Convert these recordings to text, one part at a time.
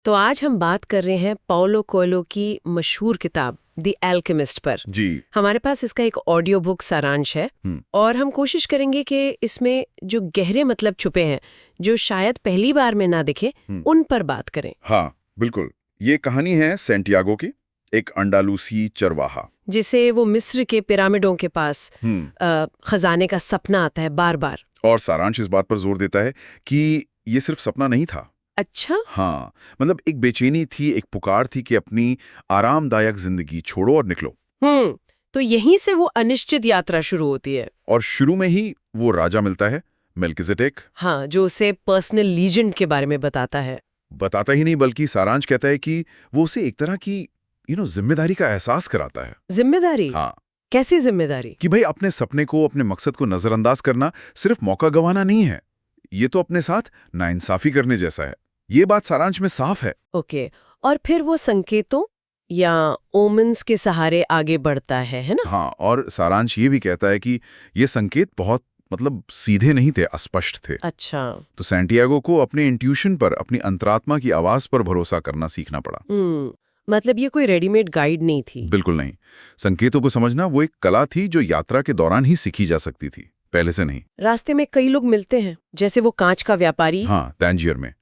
तो आज हम बात कर रहे हैं पाओलो कोएल्हो की मशहूर किताब द एल्केमिस्ट पर। जी। हमारे पास इसका एक ऑडियो बुक सारांश है और हम कोशिश करेंगे कि इसमें जो गहरे मतलब छुपे हैं, जो शायद पहली बार में ना दिखे, उन पर बात करें। हाँ, बिल्कुल। ये कहानी है सैंटियागो की, एक अंडालूसी चरवाहा, जिसे वो मिस्र के पिरामिडों के पास खजाने का सपना आता है बार बार। और सारांश इस बात पर जोर देता है कि ये सिर्फ सपना नहीं था। अच्छा। हाँ, मतलब एक बेचैनी थी, एक पुकार थी कि अपनी आरामदायक जिंदगी छोड़ो और निकलो। तो यहीं से वो अनिश्चित यात्रा शुरू होती है। और शुरू में ही वो राजा मिलता है, मेल्किजेडेक। हाँ, जो उसे पर्सनल लीजेंड के बारे में बताता है। बताता ही नहीं बल्कि सारांश कहता है कि वो उसे एक तरह की जिम्मेदारी का एहसास कराता है। जिम्मेदारी? हाँ। कैसी जिम्मेदारी? कि भाई अपने सपने को, अपने मकसद को नजरअंदाज करना सिर्फ मौका गंवाना नहीं है, ये तो अपने साथ नाइंसाफी करने जैसा है। ये बात सारांश में साफ है। ओके। और फिर वो संकेतों या ओमन्स के सहारे आगे बढ़ता है ना? हाँ, और सारांश ये भी कहता है कि ये संकेत बहुत सीधे नहीं थे, अस्पष्ट थे। अच्छा। तो सैंटियागो को अपने इंट्यूशन पर, अपनी अंतरात्मा की आवाज पर भरोसा करना सीखना पड़ा। मतलब ये कोई रेडीमेड गाइड नहीं थी? बिल्कुल नहीं। संकेतों को समझना वो एक कला थी जो यात्रा के दौरान ही सीखी जा सकती थी, पहले से नहीं। रास्ते में कई लोग मिलते हैं, जैसे वो कांच का व्यापारी। हाँ, तंजीर में।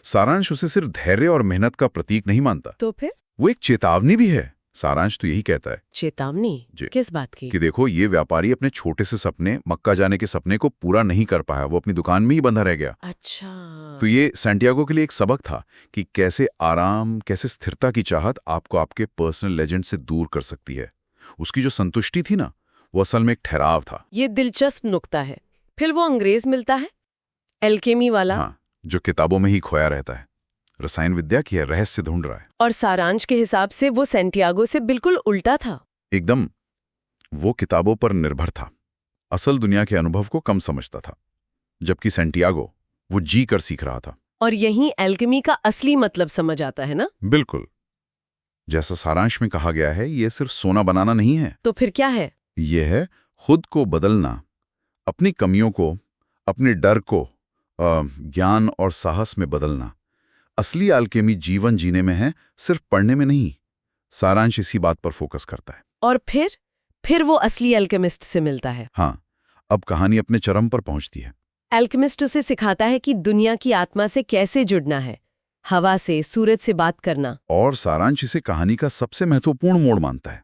सारांश उसे सिर्फ धैर्य और मेहनत का प्रतीक नहीं मानता। तो फिर वो एक चेतावनी भी है। सारांश तो यही कहता है। चेतावनी? किस बात की? कि देखो, ये व्यापारी अपने छोटे से सपने, मक्का जाने के सपने को पूरा नहीं कर पाया, वो अपनी दुकान में ही बंधा रह गया। अच्छा। तो ये सैंटियागो के लिए एक सबक था कि कैसे आराम, कैसे स्थिरता की चाहत आपको आपके पर्सनल लेजेंड से दूर कर सकती है। उसकी जो संतुष्टि थी ना, वो असल में एक ठहराव था। ये दिलचस्प नुक्ता है। फिर वो अंग्रेज मिलता है, एल्केमी वाला। हाँ, जो किताबों में ही खोया रहता है, रसायन विद्या की रहस्य ढूंढ रहा है। और सारांश के हिसाब से वो सैंटियागो से बिल्कुल उल्टा था। एकदम। वो किताबों पर निर्भर था, असल दुनिया के अनुभव को कम समझता था, जबकि सैंटियागो वो जी कर सीख रहा था। और यहीं एल्केमी का असली मतलब समझ आता है ना? बिल्कुल। जैसा सारांश में कहा गया है, ये सिर्फ सोना बनाना नहीं है। तो फिर क्या है? ये है खुद को बदलना, अपनी कमियों को, अपने डर को ज्ञान और साहस में बदलना। असली अल्केमी जीवन जीने में है, सिर्फ पढ़ने में नहीं। सारांश इसी बात पर फोकस करता है। और फिर वो असली अल्केमिस्ट से मिलता है। हाँ, अब कहानी अपने चरम पर पहुंचती है। अल्केमिस्ट उसे सिखाता है कि दुनिया की आत्मा से कैसे जुड़ना है, हवा से, सूरज से बात करना। और सारांश इसे कहानी का सबसे महत्वपूर्ण मोड़ मानता है,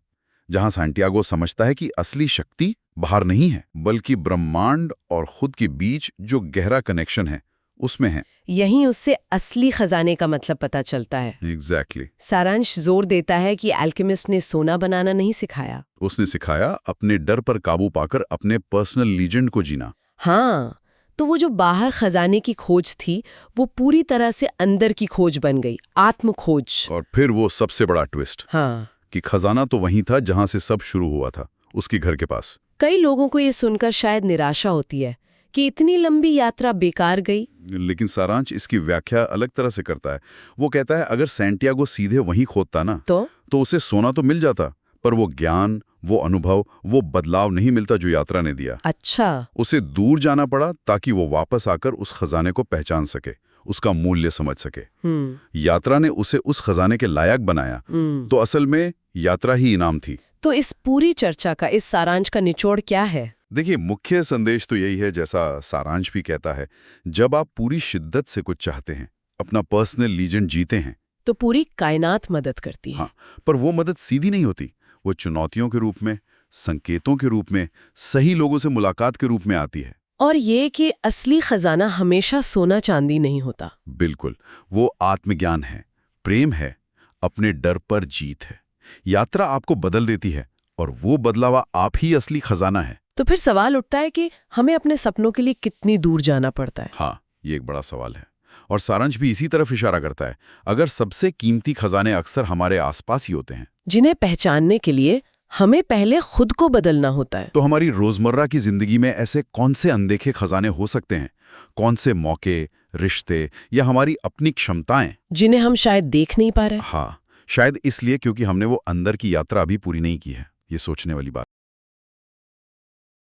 जहां सैंटियागो समझता है कि असली शक्ति बाहर नहीं है, बल्कि ब्रह्मांड और खुद के बीच जो गहरा कनेक्शन है, उसमें है। यहीं उससे असली खजाने का मतलब पता चलता है। एग्जैक्टली। सारांश जोर देता है कि अल्केमिस्ट ने सोना बनाना नहीं सिखाया, उसने सिखाया अपने डर पर काबू पाकर अपने पर्सनल लीजेंड को जीना। हाँ, तो वो जो बाहर खजाने की खोज थी, वो पूरी तरह से अंदर की खोज बन गई, आत्म खोज। और फिर वो सबसे बड़ा ट्विस्ट, हाँ, कि खजाना तो वहीं था जहां से सब शुरू हुआ था, उसके घर के पास। कई लोगों को ये सुनकर शायद निराशा होती है कि इतनी लंबी यात्रा बेकार गई। लेकिन सारांश इसकी व्याख्या अलग तरह से करता है। वो कहता है अगर सैंटियागो सीधे वहीं खोदता ना, तो उसे सोना तो मिल जाता, पर वो ज्ञान, वो अनुभव, वो बदलाव नहीं मिलता जो यात्रा ने दिया। अच्छा। उसे दूर जाना पड़ा ताकि वो वापस आकर उस खजाने को पहचान सके, उसका मूल्य समझ सके। यात्रा ने उसे उस खजाने के लायक बनाया। तो असल में यात्रा ही इनाम थी। तो इस पूरी चर्चा का, इस सारांश का निचोड़ क्या है? देखिए, मुख्य संदेश तो यही है, जैसा सारांश भी कहता है, जब आप पूरी शिद्दत से कुछ चाहते हैं, अपना पर्सनल लीजेंड जीते हैं, तो पूरी कायनात मदद करती है। हाँ, पर वो मदद सीधी नहीं होती। वो चुनौतियों के रूप में, संकेतों के रूप में, सही लोगों से मुलाकात के रूप में आती है। और ये कि असली खजाना हमेशा सोना चांदी नहीं होता। बिल्कुल। वो आत्मज्ञान है, प्रेम है, अपने डर पर जीत है। यात्रा आपको बदल देती है, और वो बदलावा आप ही असली खजाना है। तो फिर सवाल उठता है कि हमें अपने सपनों के लिए कितनी दूर जाना पड़ता है? हाँ, ये एक बड़ा सवाल है, और सारांश भी इसी तरफ इशारा करता है। अगर सबसे कीमती खजाने अक्सर हमारे आसपास ही होते हैं, जिन्हें पहचानने के लिए हमें पहले खुद को बदलना होता है, तो हमारी रोजमर्रा की जिंदगी में ऐसे कौन से अनदेखे खजाने हो सकते हैं? कौन से मौके, रिश्ते या हमारी अपनी क्षमताएं, जिन्हें हम शायद देख नहीं पा रहे? हाँ, शायद इसलिए क्योंकि हमने वो अंदर की यात्रा अभी पूरी नहीं की है। ये सोचने वाली बात